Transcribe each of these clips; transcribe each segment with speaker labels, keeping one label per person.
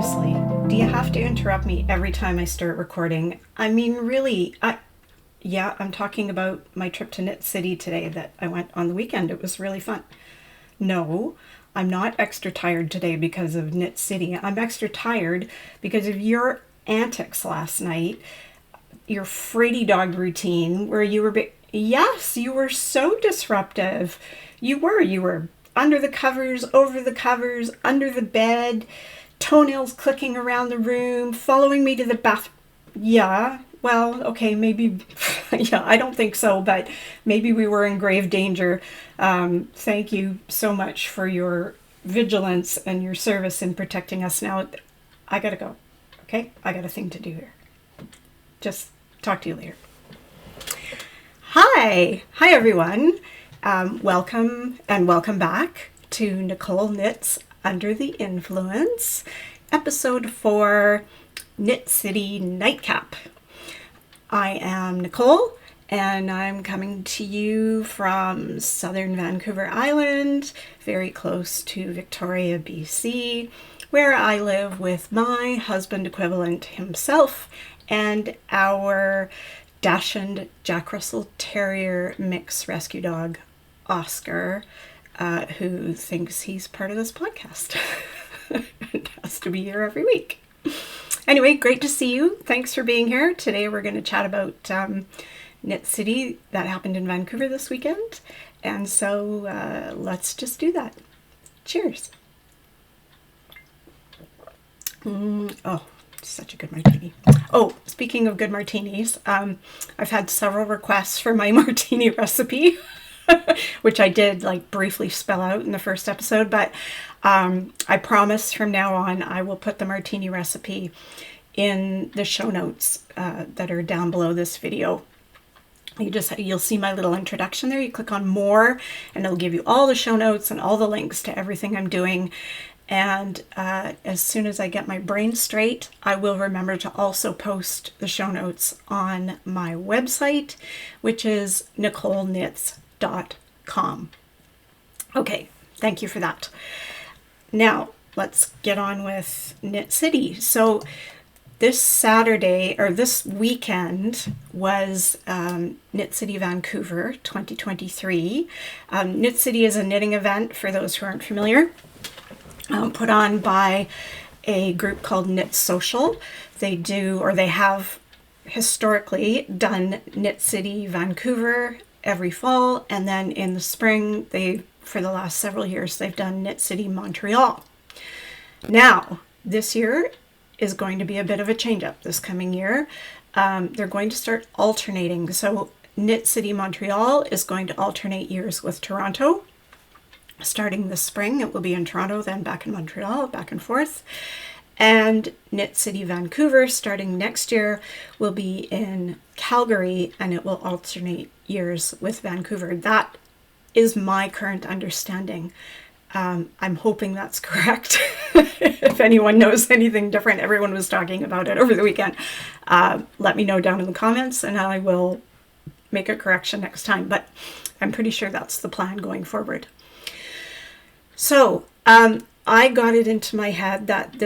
Speaker 1: seriously, do you have to interrupt me every time I start recording? I mean, really, yeah, I'm talking about my trip to Knit City today that I went on the weekend. It was really fun. No, I'm not extra tired today because of Knit City. I'm extra tired because of your antics last night, your Freddy dog routine where you were, yes, you were so disruptive. You were under the covers, over the covers, under the bed, toenails clicking around the room, following me to the bath. Yeah, well, okay, maybe, yeah, I don't think so, but maybe we were in grave danger. Thank you so much for your vigilance and your service in protecting us. Now, I gotta go, okay? I got a thing to do here. Just talk to you later. Hi everyone. Welcome and welcome back to Nicole Knits Under the Influence, episode 4, Knit City Nightcap. I am Nicole, and I'm coming to you from southern Vancouver Island, very close to Victoria, BC, where I live with my husband equivalent himself and our Dachshund Jack Russell Terrier mix rescue dog, Oscar, who thinks he's part of this podcast. It has to be here every week. Anyway, great to see you. Thanks for being here. Today we're going to chat about Knit City that happened in Vancouver this weekend. And so let's just do that. Cheers. Oh, such a good martini. Oh, speaking of good martinis, I've had several requests for my martini recipe, which I did like briefly spell out in the first episode, but I promise from now on I will put the martini recipe in the show notes that are down below this video. You'll see my little introduction there. You click on more and it'll give you all the show notes and all the links to everything I'm doing. And as soon as I get my brain straight, I will remember to also post the show notes on my website, which is Knicoleknits.com. Okay, thank you for that. Now, let's get on with Knit City. So this Saturday, or this weekend, was Knit City Vancouver 2023. Knit City is a knitting event, for those who aren't familiar, put on by a group called Knit Social. They have historically done Knit City Vancouver every fall, and then in the spring, for the last several years, they've done Knit City Montreal. Now, this year is going to be a bit of a change-up this coming year. They're going to start alternating. So Knit City Montreal is going to alternate years with Toronto. Starting this spring, it will be in Toronto, then back in Montreal, back and forth. And Knit City Vancouver, starting next year, will be in Calgary, and it will alternate years with Vancouver. That is my current understanding. I'm hoping that's correct. If anyone knows anything different, everyone was talking about it over the weekend. Let me know down in the comments, and I will make a correction next time. But I'm pretty sure that's the plan going forward. So I got it into my head that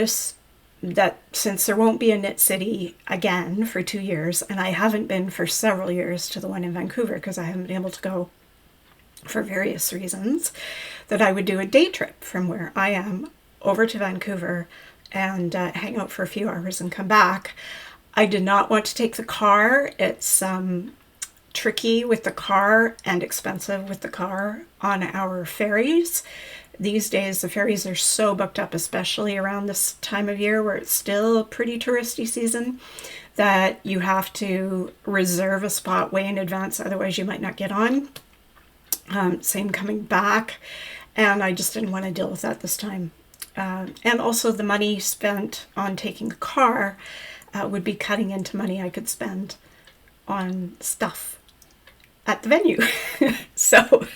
Speaker 1: since there won't be a Knit City again for 2 years, and I haven't been for several years to the one in Vancouver because I haven't been able to go for various reasons, that I would do a day trip from where I am over to Vancouver and hang out for a few hours and come back. I did not want to take the car. It's tricky with the car and expensive with the car on our ferries. These days, the ferries are so booked up, especially around this time of year where it's still pretty touristy season, that you have to reserve a spot way in advance, otherwise you might not get on. Same coming back, and I just didn't want to deal with that this time. And also the money spent on taking the car would be cutting into money I could spend on stuff at the venue. So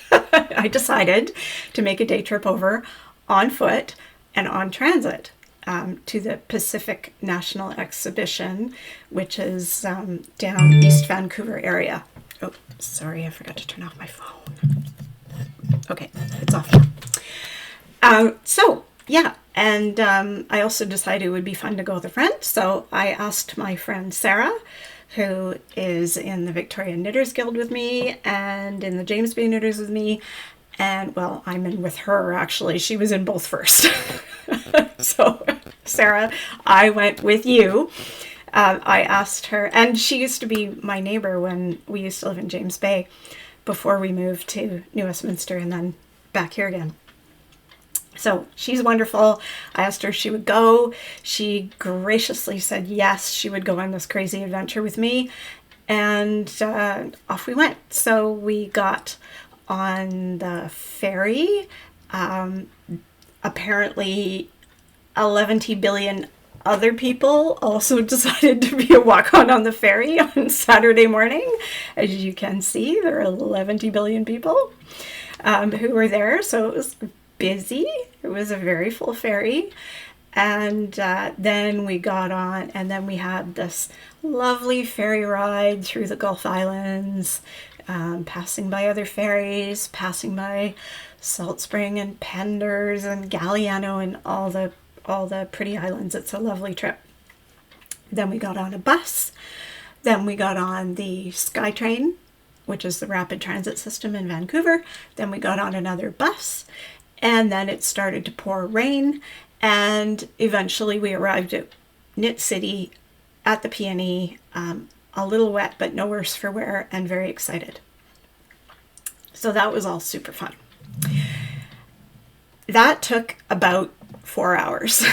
Speaker 1: I decided to make a day trip over on foot and on transit to the Pacific National Exhibition, which is down East Vancouver area. Oh, sorry, I forgot to turn off my phone. Okay, it's off now. So yeah, And I also decided it would be fun to go with a friend. So I asked my friend Sarah, who is in the Victoria Knitters Guild with me and in the James Bay Knitters with me. And well, I'm in with her actually. She was in both first. So Sarah, I went with you. I asked her, and she used to be my neighbor when we used to live in James Bay before we moved to New Westminster and then back here again. So she's wonderful. I asked her if she would go. She graciously said yes, she would go on this crazy adventure with me. And off we went. So we got on the ferry. Apparently 11 billion other people also decided to be a walk-on on the ferry on Saturday morning. As you can see, there are 11 billion people who were there. So it was busy. It was a very full ferry. And then we got on, and then we had this lovely ferry ride through the Gulf Islands, passing by other ferries, passing by Salt Spring and Penders and Galliano and all the pretty islands. It's a lovely trip. Then we got on a bus. Then we got on the SkyTrain, which is the rapid transit system in Vancouver. Then we got on another bus. And then it started to pour rain, and eventually we arrived at Knit City at the PNE, a little wet, but no worse for wear, and very excited. So that was all super fun. That took about 4 hours.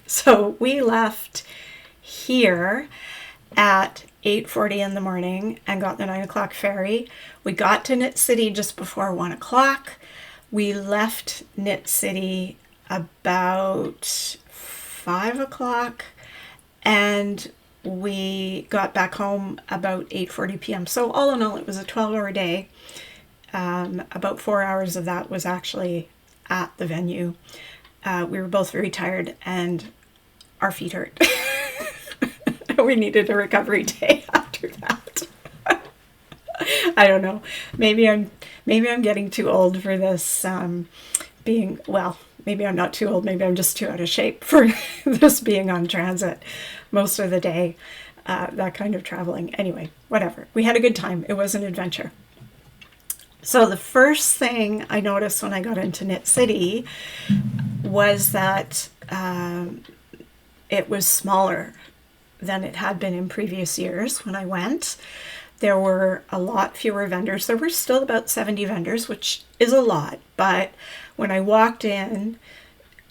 Speaker 1: So we left here at 8:40 in the morning and got the 9 o'clock ferry. We got to Knit City just before 1 o'clock. We left Knit City about 5 o'clock, and we got back home about 8:40 p.m. So all in all, it was a 12-hour day. About 4 hours of that was actually at the venue. We were both very tired, and our feet hurt. We needed a recovery day after that. I don't know. Maybe I'm getting too old for this maybe I'm not too old. Maybe I'm just too out of shape for this being on transit most of the day, that kind of traveling. Anyway, whatever. We had a good time. It was an adventure. So the first thing I noticed when I got into Knit City was that it was smaller than it had been in previous years when I went. There were a lot fewer vendors. There were still about 70 vendors, which is a lot. But when I walked in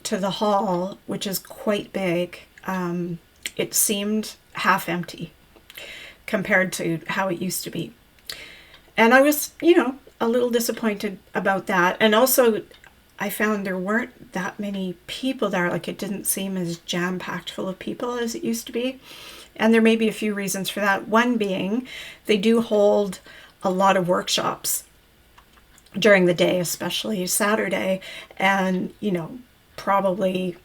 Speaker 1: to the hall, which is quite big, it seemed half empty compared to how it used to be. And I was, a little disappointed about that. And also, I found there weren't that many people there. Like, it didn't seem as jam-packed full of people as it used to be. And there may be a few reasons for that. One being, they do hold a lot of workshops during the day, especially Saturday. And, probably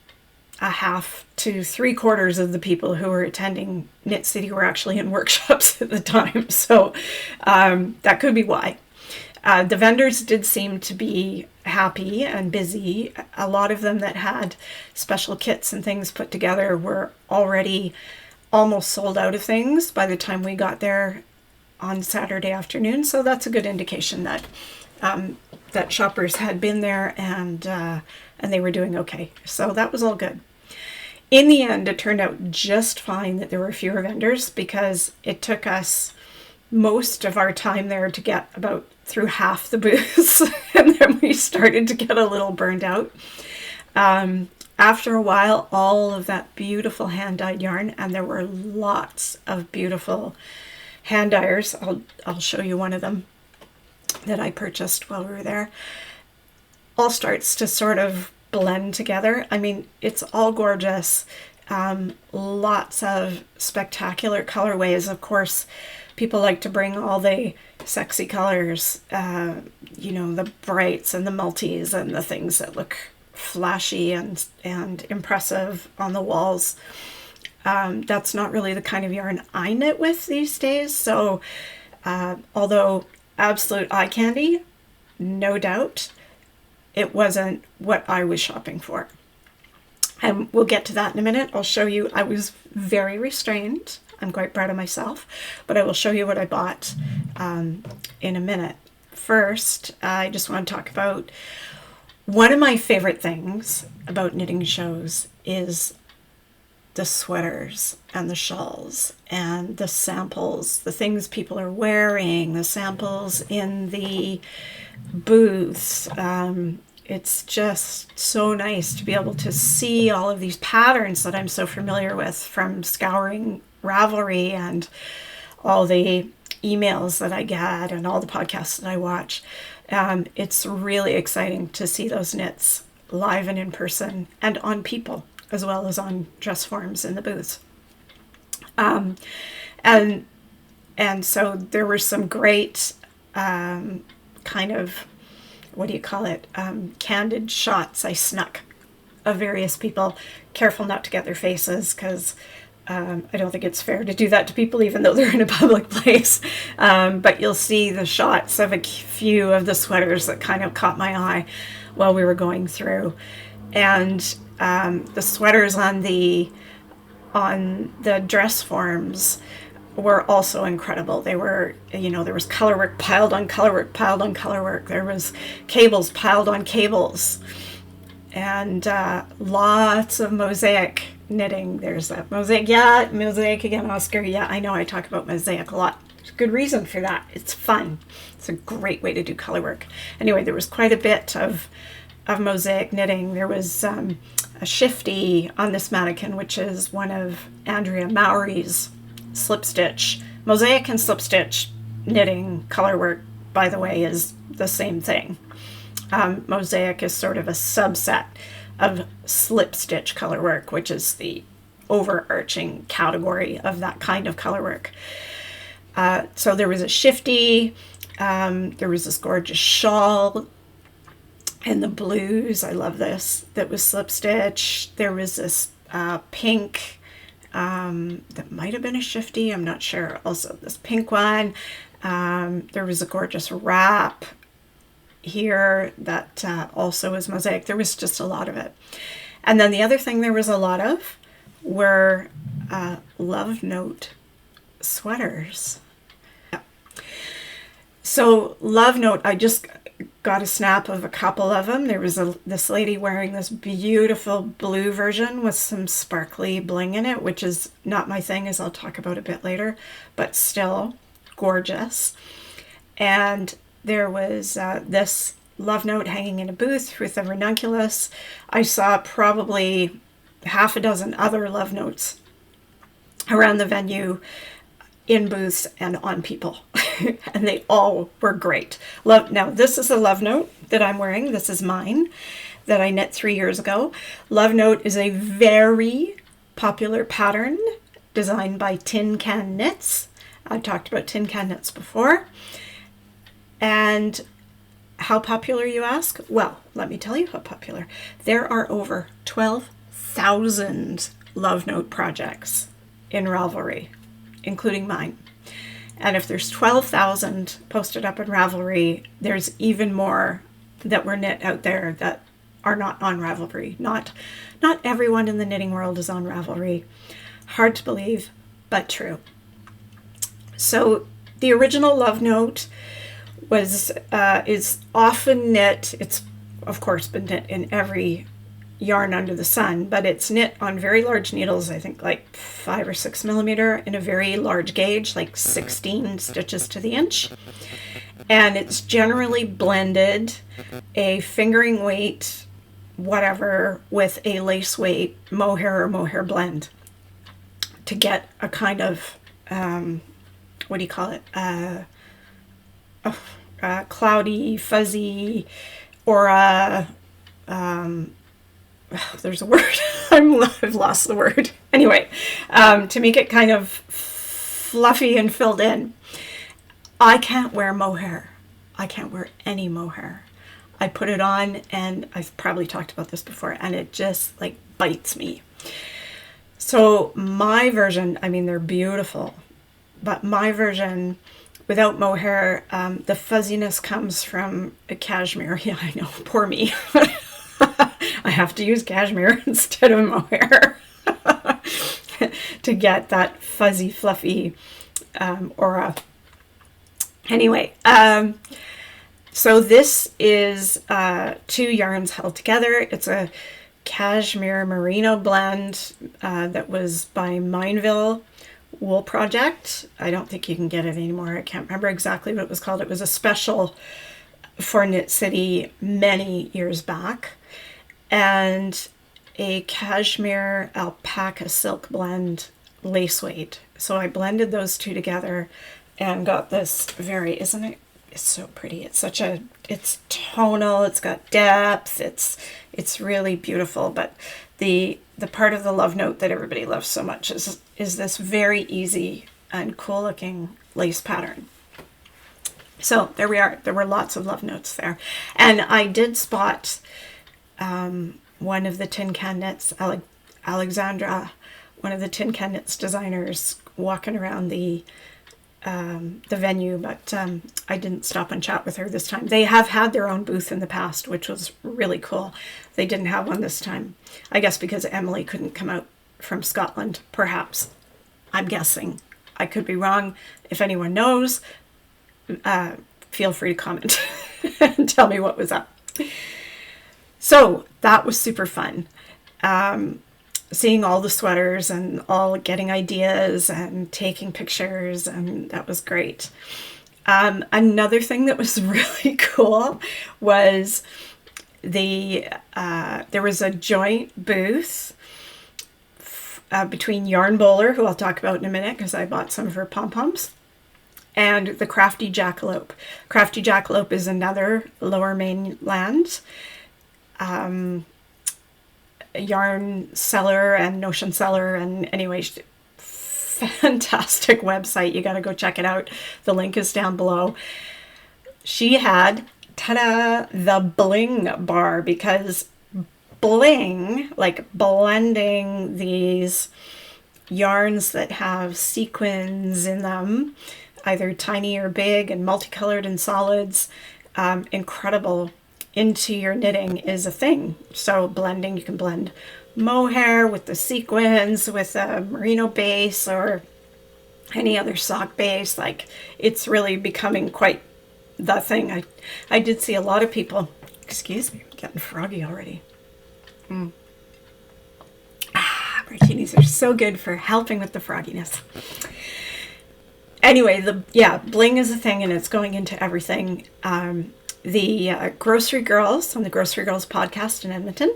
Speaker 1: a half to 3/4 of the people who were attending Knit City were actually in workshops at the time. So that could be why. The vendors did seem to be happy and busy. A lot of them that had special kits and things put together were already almost sold out of things by the time we got there on Saturday afternoon. So that's a good indication that that shoppers had been there and they were doing okay. So that was all good. In the end, it turned out just fine that there were fewer vendors, because it took us most of our time there to get about through half the booths, and then we started to get a little burned out. After a while, all of that beautiful hand-dyed yarn, and there were lots of beautiful hand dyers. I'll show you one of them that I purchased while we were there. All starts to sort of blend together. I mean, it's all gorgeous. Lots of spectacular colorways. Of course, people like to bring all the sexy colors, the brights and the multis and the things that look flashy and impressive on the walls. That's not really the kind of yarn I knit with these days. So although absolute eye candy, no doubt, it wasn't what I was shopping for. And we'll get to that in a minute. I'll show you. I was very restrained. I'm quite proud of myself, but I will show you what I bought in a minute. First, I just want to talk about one of my favorite things about knitting shows is the sweaters and the shawls and the samples, the things people are wearing, the samples in the booths. It's just so nice to be able to see all of these patterns that I'm so familiar with from scouring Ravelry and all the emails that I get and all the podcasts that I watch. It's really exciting to see those knits live and in person and on people, as well as on dress forms in the booths. And so there were some great kind of, what do you call it, candid shots I snuck of various people. Careful not to get their faces, because I don't think it's fair to do that to people, even though they're in a public place. But you'll see the shots of a few of the sweaters that kind of caught my eye while we were going through. And the sweaters on the dress forms were also incredible. They were, there was colorwork piled on colorwork piled on colorwork. There was cables piled on cables, and lots of mosaic knitting. There's that mosaic. Yeah, mosaic again, Oscar. Yeah, I know I talk about mosaic a lot. There's a good reason for that. It's fun. It's a great way to do colorwork. Anyway, there was quite a bit of mosaic knitting. There was a shifty on this mannequin, which is one of Andrea Mowry's slip stitch. Mosaic and slip stitch knitting colorwork, by the way, is the same thing. Mosaic is sort of a subset of slip stitch colorwork, which is the overarching category of that kind of colorwork. So there was a shifty, there was this gorgeous shawl in the blues. I love this. That was slip stitch. There was this pink that might have been a shifty, I'm not sure. Also this pink one. There was a gorgeous wrap here that also is mosaic. There was just a lot of it. And then the other thing there was a lot of were love note sweaters. Yeah. So love note, I just got a snap of a couple of them. There was this lady wearing this beautiful blue version with some sparkly bling in it, which is not my thing, as I'll talk about a bit later, but still gorgeous. And there was this love note hanging in a booth with a ranunculus. I saw probably half a dozen other love notes around the venue in booths and on people. And they all were great. Now, this is a love note that I'm wearing. This is mine that I knit 3 years ago. Love note is a very popular pattern designed by Tin Can Knits. I've talked about Tin Can Knits before. And how popular, you ask? Well, let me tell you how popular. There are over 12,000 love note projects in Ravelry, including mine. And if there's 12,000 posted up in Ravelry, there's even more that were knit out there that are not on Ravelry. Not everyone in the knitting world is on Ravelry. Hard to believe, but true. So the original love note is often knit. It's of course been knit in every yarn under the sun, but it's knit on very large needles, I think like 5 or 6 millimeter in a very large gauge, like 16 stitches to the inch. And it's generally blended a fingering weight, whatever, with a lace weight mohair or mohair blend to get a kind of, what do you call it? Cloudy, fuzzy, or there's a word. I've lost the word. Anyway, to make it kind of fluffy and filled in. I can't wear mohair. I can't wear any mohair. I put it on, and I've probably talked about this before, and it just like bites me. So my version, I mean, they're beautiful, but my version without mohair, the fuzziness comes from a cashmere. Yeah, I know, poor me. I have to use cashmere instead of mohair to get that fuzzy, fluffy aura. Anyway, so this is 2 yarns held together. It's a cashmere merino blend that was by Mineville Wool Project. I don't think you can get it anymore. I can't remember exactly what it was called. It was a special for Knit City many years back. And a cashmere alpaca silk blend lace weight. So I blended those 2 together and got this very, isn't it? It's so pretty. It's such a, it's tonal, it's got depth, it's really beautiful. But the part of the love note that everybody loves so much is this very easy and cool looking lace pattern. So there we are. There were lots of love notes there. And I did spot one of the Tin Can Knits, Alexandra, one of the Tin Can Knits designers, walking around the venue, but I didn't stop and chat with her this time. They have had their own booth in the past, which was really cool. They didn't have one this time. I guess because Emily couldn't come out from Scotland, perhaps. I'm guessing. I could be wrong. If anyone knows, feel free to comment and tell me what was up. So that was super fun. Seeing all the sweaters and all getting ideas and taking pictures, and that was great. Another thing that was really cool was there was a joint booth between Yarn Boler, who I'll talk about in a minute because I bought some of her pom-poms, and the Crafty Jackalope. Crafty Jackalope is another Lower Mainland yarn seller and notion seller, and anyway, fantastic website. You got to go check it out. The link is down below. She had, ta-da, the bling bar, because bling, like blending these yarns that have sequins in them, either tiny or big and multicolored and solids, incredible, into your knitting is a thing. So blending, you can blend mohair with the sequins, with a merino base or any other sock base. Like, it's really becoming quite the thing. I did see a lot of people, excuse me, I'm getting froggy already. Martinis are so good for helping with the frogginess. Anyway, bling is a thing, and it's going into everything. The Grocery Girls on the Grocery Girls podcast in Edmonton,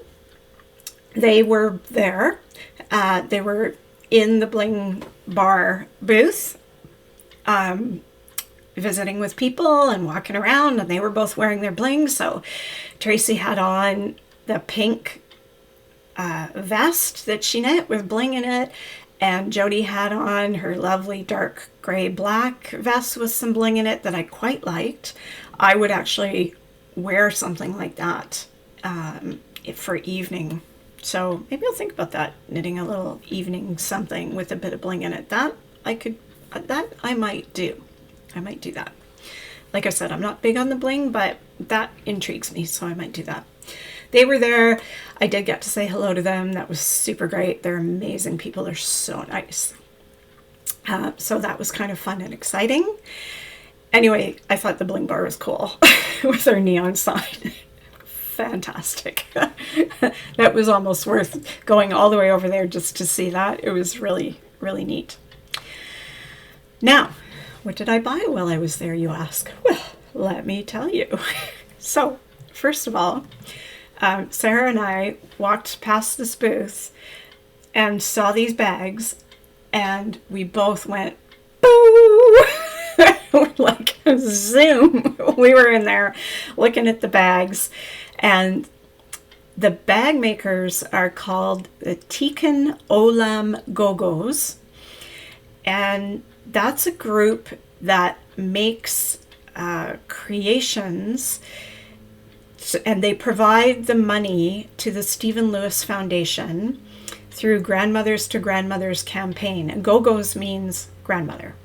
Speaker 1: they were there. They were in the bling bar booth, visiting with people and walking around, and they were both wearing their bling. So Tracy had on the pink vest that she knit with bling in it, and Jody had on her lovely dark gray black vest with some bling in it that I quite liked. I would actually wear something like that for evening. So maybe I'll think about that, knitting a little evening something with a bit of bling in it. That I might do. I might do that. Like I said, I'm not big on the bling, but that intrigues me, so I might do that. They were there. I did get to say hello to them. That was super great. They're amazing people. They're so nice. So that was kind of fun and exciting. Anyway, I thought the bling bar was cool with their neon sign. Fantastic. That was almost worth going all the way over there just to see that. It was really, really neat. Now, what did I buy while I was there, you ask? Well, let me tell you. So, first of all, Sarah and I walked past this booth and saw these bags, and we both went, boo! Like, zoom. We were in there looking at the bags, and the bag makers are called the Tikun Olam Gogos, and that's a group that makes creations, and they provide the money to the Stephen Lewis Foundation through Grandmothers to Grandmothers campaign. And Gogos means grandmother.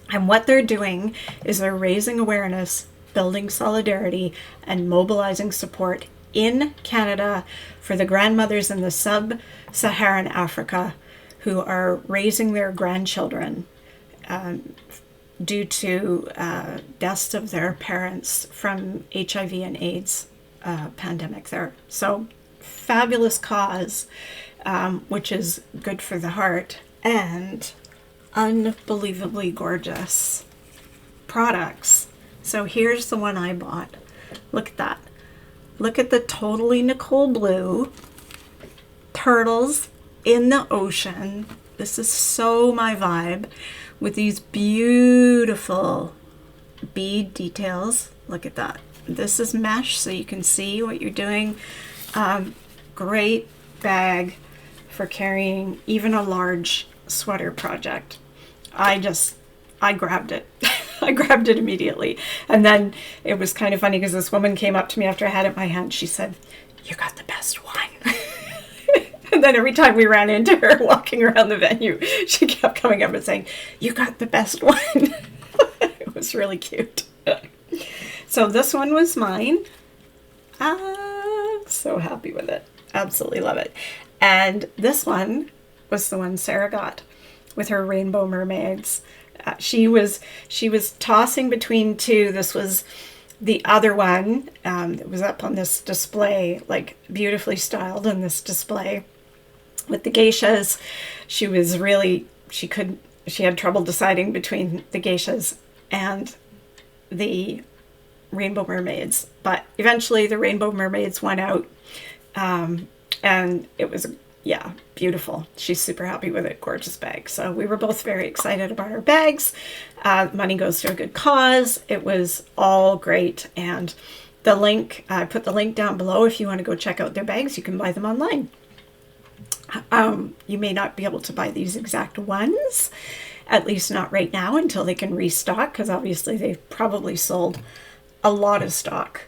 Speaker 1: And what they're doing is they're raising awareness, building solidarity, and mobilizing support in Canada for the grandmothers in the sub-Saharan Africa who are raising their grandchildren due to deaths of their parents from HIV and AIDS pandemic there. So fabulous cause, which is good for the heart, and unbelievably gorgeous products. So here's the one I bought. Look at that. Look at the totally Nicole blue turtles in the ocean. This is so my vibe, with these beautiful bead details. Look at that. This is mesh, so you can see what you're doing. Great bag for carrying even a large sweater project. I grabbed it. I grabbed it immediately. And then it was kind of funny because this woman came up to me after I had it in my hand. She said, "You got the best one." And then every time we ran into her walking around the venue, she kept coming up and saying, "You got the best one." It was really cute. So this one was mine. So happy with it. Absolutely love it. And this one was the one Sarah got with her rainbow mermaids. She was tossing between two. This was the other one that was up on this display, like beautifully styled in this display with the geishas. She had trouble deciding between the geishas and the rainbow mermaids, but eventually the rainbow mermaids won out, and it was beautiful. She's super happy with it. Gorgeous bag. So we were both very excited about our bags. Money goes to a good cause. It was all great. And the link, I put the link down below if you want to go check out their bags. You can buy them online. You may not be able to buy these exact ones, at least not right now, until they can restock, because obviously they've probably sold a lot of stock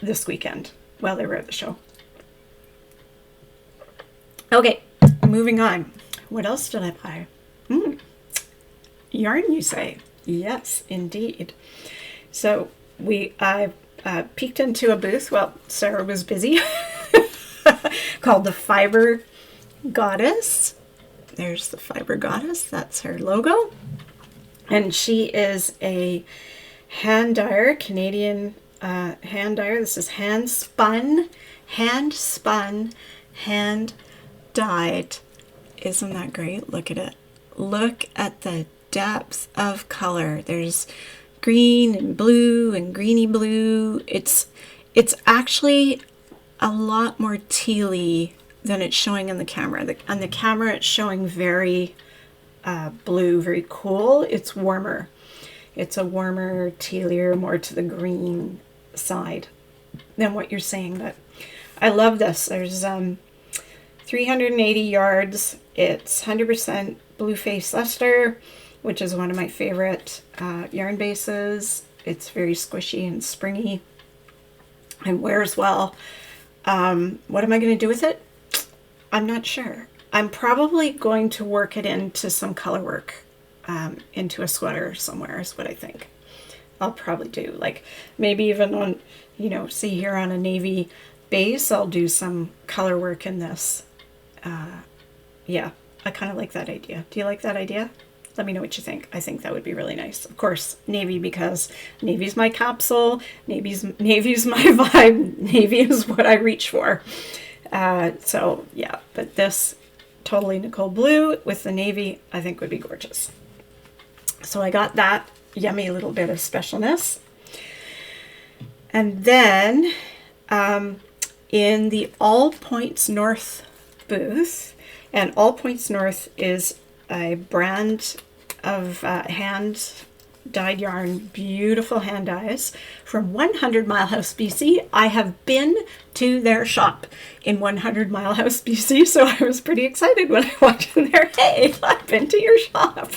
Speaker 1: this weekend while they were at the show. Okay, moving on. What else did I buy? Yarn, you say? Yes, indeed. So I peeked into a booth. Well, Sarah was busy. Called the Fibre Goddess. There's the Fibre Goddess. That's her logo. And she is a hand dyer, Canadian hand dyer. This is hand spun, hand dyed. Isn't that great? Look at it. Look at the depth of color. There's green and blue and greeny blue. It's actually a lot more tealy than it's showing in the camera. On the camera it's showing very blue, very cool. It's warmer. It's a warmer, tealier, more to the green side than what you're seeing. But I love this. There's 380 yards. It's 100% blue face luster, which is one of my favorite yarn bases. It's very squishy and springy and wears well. What am I going to do with it? I'm not sure. I'm probably going to work it into some color work, into a sweater somewhere is what I think. I'll probably do, like maybe even on, see here on a navy base, I'll do some color work in this. Yeah, I kind of like that idea. Do you like that idea? Let me know what you think. I think that would be really nice. Of course, navy, because navy's my capsule. Navy's my vibe. Navy is what I reach for. So yeah, but this totally Nicole blue with the navy, I think would be gorgeous. So I got that yummy little bit of specialness. And then in the All Points North booth, and All Points North is a brand of hand dyed yarn, beautiful hand dyes from 100 Mile House, BC. I have been to their shop in 100 Mile House, BC, so I was pretty excited when I walked in there. Hey, I've been to your shop.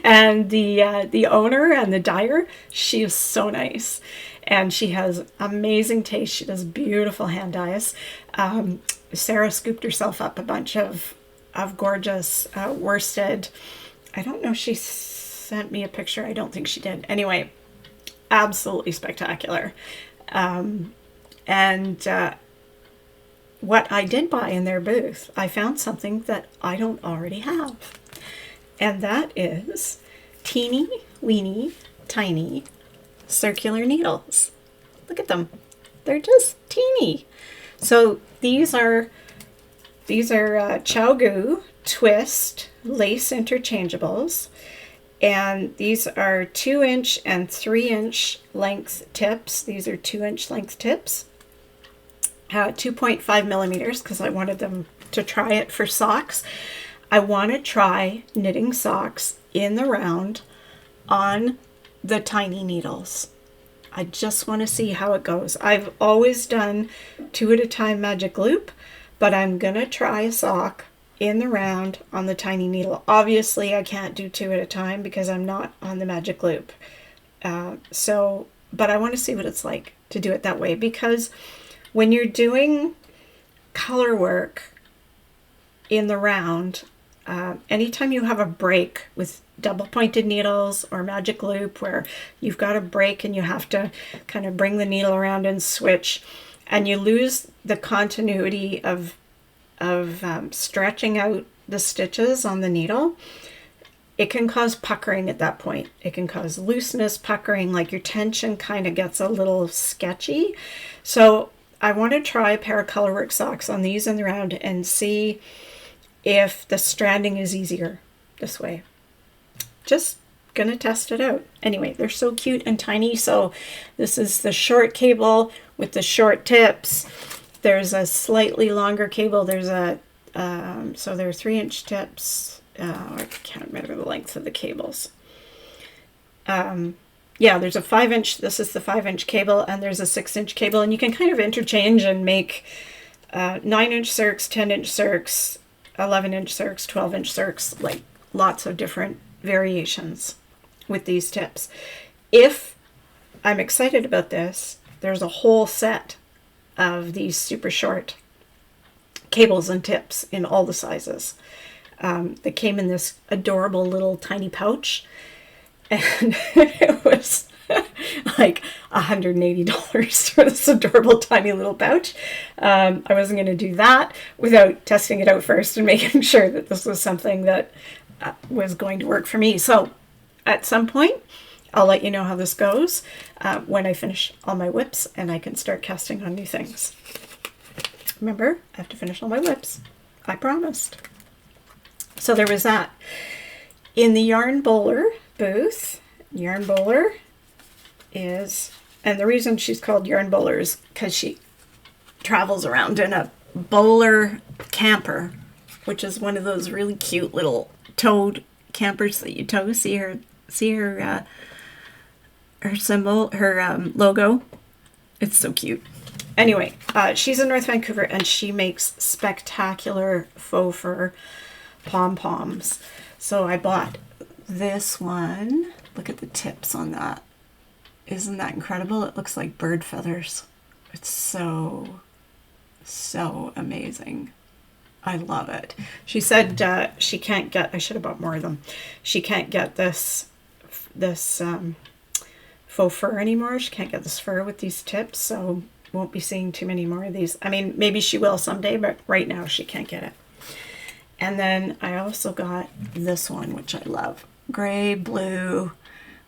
Speaker 1: And the owner and the dyer, she is so nice. And she has amazing taste. She does beautiful hand dyes. Sarah scooped herself up a bunch of gorgeous worsted. I don't know if she sent me a picture. I don't think she did. Anyway, absolutely spectacular. And what I did buy in their booth, I found something that I don't already have. And that is teeny, weeny, tiny circular needles. Look at them. They're just teeny. So these are Chow twist lace interchangeables. And these are 2-inch and 3-inch length tips. These are 2-inch length tips. 2.5 millimeters because I wanted them to try it for socks. I want to try knitting socks in the round on the tiny needles. I just want to see how it goes. I've always done 2 at a time magic loop, but I'm going to try a sock in the round on the tiny needle. Obviously, I can't do 2 at a time because I'm not on the magic loop. But I want to see what it's like to do it that way, because when you're doing color work in the round, anytime you have a break with double pointed needles or magic loop where you've got a break and you have to kind of bring the needle around and switch, and you lose the continuity of stretching out the stitches on the needle, it can cause puckering at that point. It can cause looseness, puckering, like your tension kind of gets a little sketchy. So I want to try a pair of colorwork socks on these in the round and see if the stranding is easier this way. Just gonna test it out. Anyway, they're so cute and tiny. So this is the short cable with the short tips. There's a slightly longer cable. There's a so they're 3-inch tips. I can't remember the length of the cables. Yeah, there's a 5-inch. This is the 5-inch cable, and there's a 6-inch cable, and you can kind of interchange and make 9-inch circs, 10-inch circs, 11-inch circs, 12-inch circs, like lots of different variations with these tips. If I'm excited about this, there's a whole set of these super short cables and tips in all the sizes. They came in this adorable little tiny pouch, and it was like $180 for this adorable tiny little pouch. I wasn't going to do that without testing it out first and making sure that this was something that was going to work for me. So at some point, I'll let you know how this goes when I finish all my whips and I can start casting on new things. Remember, I have to finish all my whips. I promised. So there was that. In the Yarn Boler booth, Yarn Boler is, and the reason she's called Yarn Boler is because she travels around in a Boler camper, which is one of those really cute little towed campers that you tow. See her symbol, her logo. It's so cute. Anyway, she's in North Vancouver and she makes spectacular faux fur pom-poms. So I bought this one. Look at the tips on that. Isn't that incredible? It looks like bird feathers. It's so amazing. I love it. She said she can't get, I should have bought more of them. She can't get this faux fur anymore. She can't get this fur with these tips, so won't be seeing too many more of these. I mean, maybe she will someday, but right now she can't get it. And then I also got this one, which I love. Gray, blue,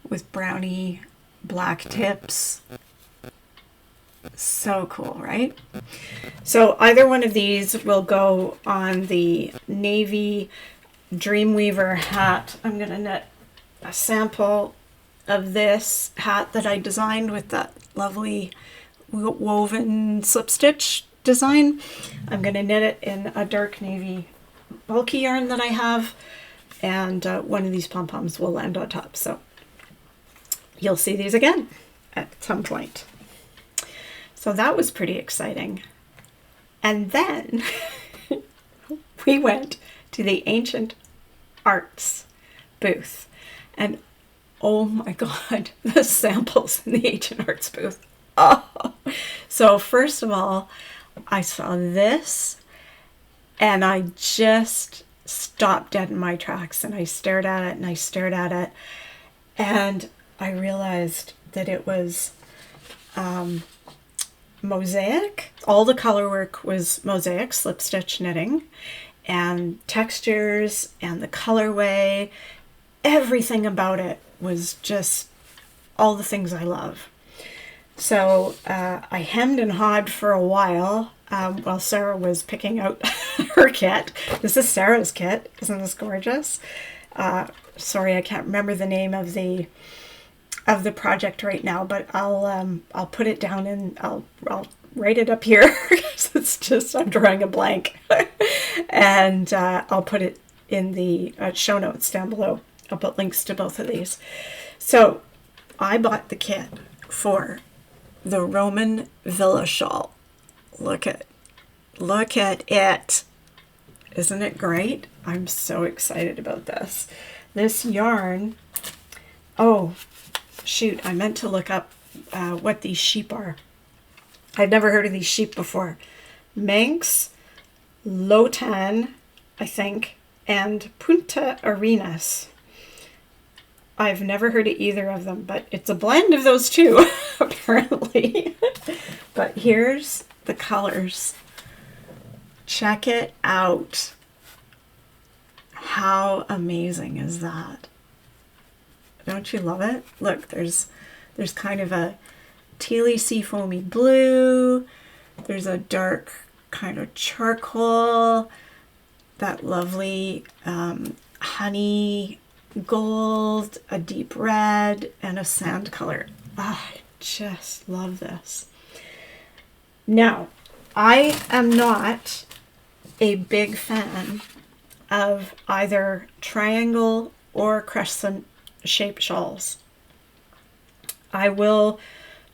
Speaker 1: with brownie black tips. So cool, right? So either one of these will go on the navy Dreamweaver hat. I'm going to knit a sample of this hat that I designed with that lovely woven slip stitch design. I'm going to knit it in a dark navy bulky yarn that I have, and one of these pom-poms will land on top. So you'll see these again at some point. So that was pretty exciting. And then we went to the Ancient Arts booth, and oh my God, the samples in the Ancient Arts booth. Oh, so first of all, I saw this and I just stopped dead in my tracks, and I stared at it and I stared at it, and I realized that it was mosaic. All the color work was mosaic, slip stitch knitting, and textures and the colorway, everything about it was just all the things I love. So I hemmed and hawed for a while while Sarah was picking out her kit. This is Sarah's kit. Isn't this gorgeous? Sorry, I can't remember the name of the project right now, but I'll put it down and I'll write it up here because it's just, I'm drawing a blank. And I'll put it in the show notes down below. I'll put links to both of these. So I bought the kit for the Roman Villa shawl. Look at it. Isn't it great? I'm so excited about this. This yarn, oh shoot, I meant to look up what these sheep are. I've never heard of these sheep before. Manx, Lotan, I think, and Punta Arenas. I've never heard of either of them, but it's a blend of those two, apparently. But here's the colors. Check it out. How amazing is that? Don't you love it? Look, there's kind of a tealy seafoamy blue. There's a dark kind of charcoal. That lovely honey gold, a deep red, and a sand color. Oh, I just love this. Now, I am not a big fan of either triangle or crescent shape shawls. I will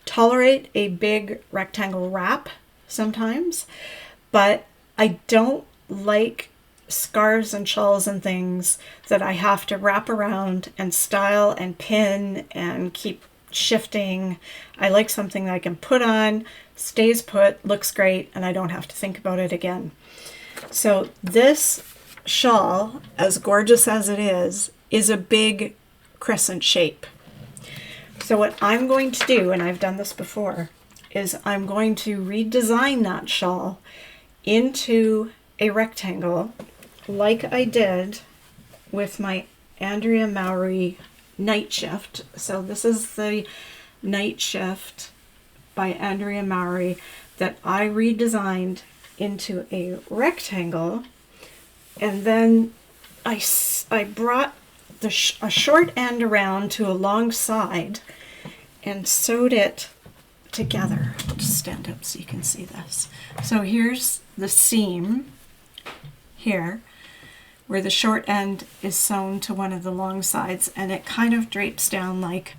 Speaker 1: tolerate a big rectangle wrap sometimes, but I don't like scarves and shawls and things that I have to wrap around and style and pin and keep shifting. I like something that I can put on, stays put, looks great, and I don't have to think about it again. So this shawl, as gorgeous as it is a big crescent shape. So what I'm going to do, and I've done this before, is I'm going to redesign that shawl into a rectangle like I did with my Andrea Mowry Night Shift. So this is the Night Shift by Andrea Mowry that I redesigned into a rectangle, and then I brought a short end around to a long side and sewed it together. I'll just stand up so you can see this. So here's the seam here where the short end is sewn to one of the long sides, and it kind of drapes down like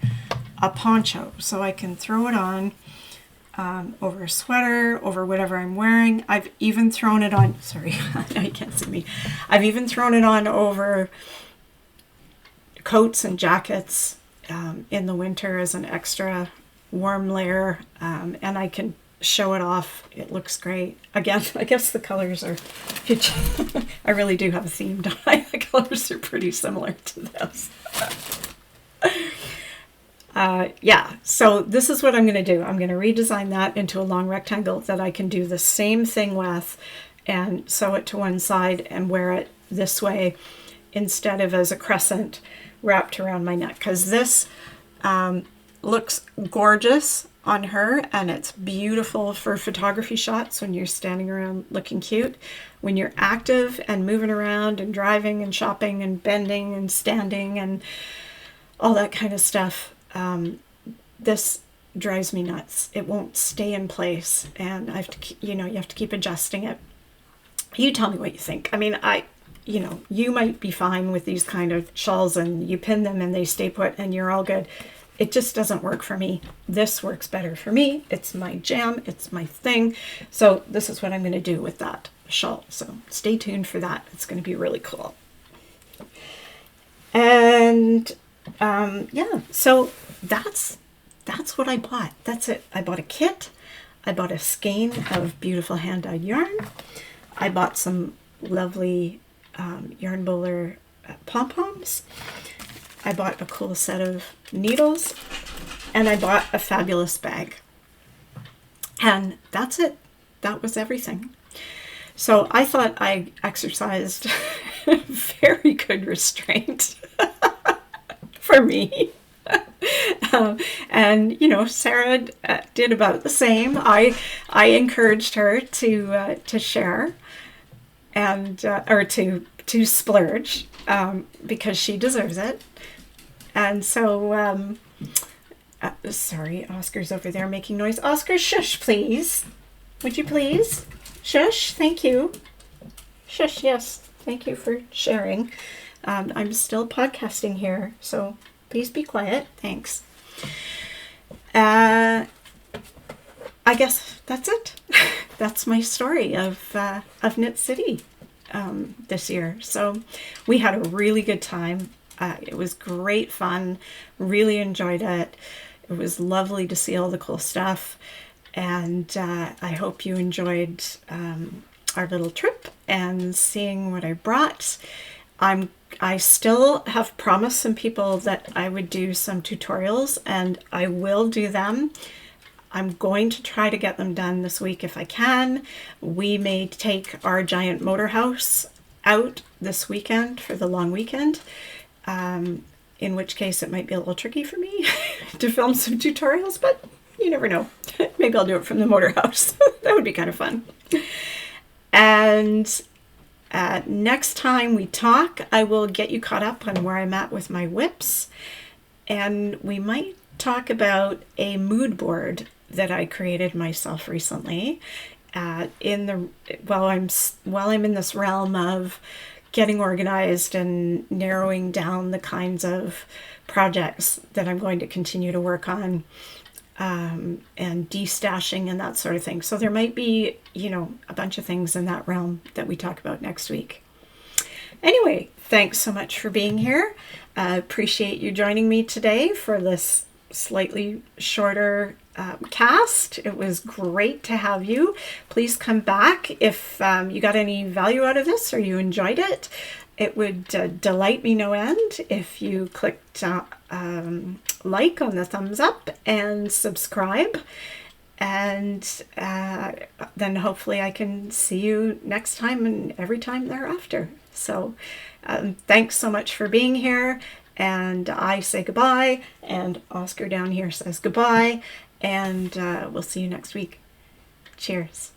Speaker 1: a poncho, so I can throw it on over a sweater, over whatever I'm wearing. I've even thrown it on, sorry, I know you can't see me. I've even thrown it on over coats and jackets in the winter as an extra warm layer, and I can show it off. It looks great. Again, I guess the colors are, I really do have a theme, don't I? The colors are pretty similar to this. Yeah, so this is what I'm going to do. I'm going to redesign that into a long rectangle that I can do the same thing with and sew it to one side and wear it this way instead of as a crescent wrapped around my neck, because this looks gorgeous on her and it's beautiful for photography shots when you're standing around looking cute. When you're active and moving around and driving and shopping and bending and standing and all that kind of stuff, this drives me nuts. It won't stay in place and I have to keep, you have to keep adjusting it. You tell me what you think. I mean, you might be fine with these kind of shawls and you pin them and they stay put and you're all good. It just doesn't work for me. This works better for me. It's my jam. It's my thing. So this is what I'm going to do with that shawl. So stay tuned for that. It's going to be really cool. And yeah, so that's what I bought. That's it. I bought a kit. I bought a skein of beautiful hand-dyed yarn. I bought some lovely Yarn Boler pom-poms. I bought a cool set of needles, and I bought a fabulous bag. And that's it. That was everything. So I thought I exercised very good restraint for me. And Sarah did about the same. I encouraged her to share and or to splurge because she deserves it. And so sorry, Oscar's over there making noise. Oscar, shush, please. Would you please? Shush, thank you. Shush, yes. Thank you for sharing. I'm still podcasting here, so please be quiet. Thanks. I guess that's it. That's my story of Knit City this year. So we had a really good time. It was great fun. Really enjoyed it. It was lovely to see all the cool stuff. And I hope you enjoyed our little trip and seeing what I brought. I still have promised some people that I would do some tutorials, and I will do them. I'm going to try to get them done this week if I can. We may take our giant motor house out this weekend for the long weekend, in which case it might be a little tricky for me to film some tutorials, but you never know. Maybe I'll do it from the motor house. That would be kind of fun. And next time we talk, I will get you caught up on where I'm at with my whips, and we might talk about a mood board that I created myself recently. While I'm in this realm of getting organized and narrowing down the kinds of projects that I'm going to continue to work on. And destashing and that sort of thing. So there might be, a bunch of things in that realm that we talk about next week. Anyway, thanks so much for being here. Appreciate you joining me today for this slightly shorter cast. It was great to have you. Please come back if you got any value out of this or you enjoyed it. It would delight me no end if you clicked like on the thumbs up and subscribe. And then hopefully I can see you next time and every time thereafter. So thanks so much for being here. And I say goodbye. And Oscar down here says goodbye. And we'll see you next week. Cheers.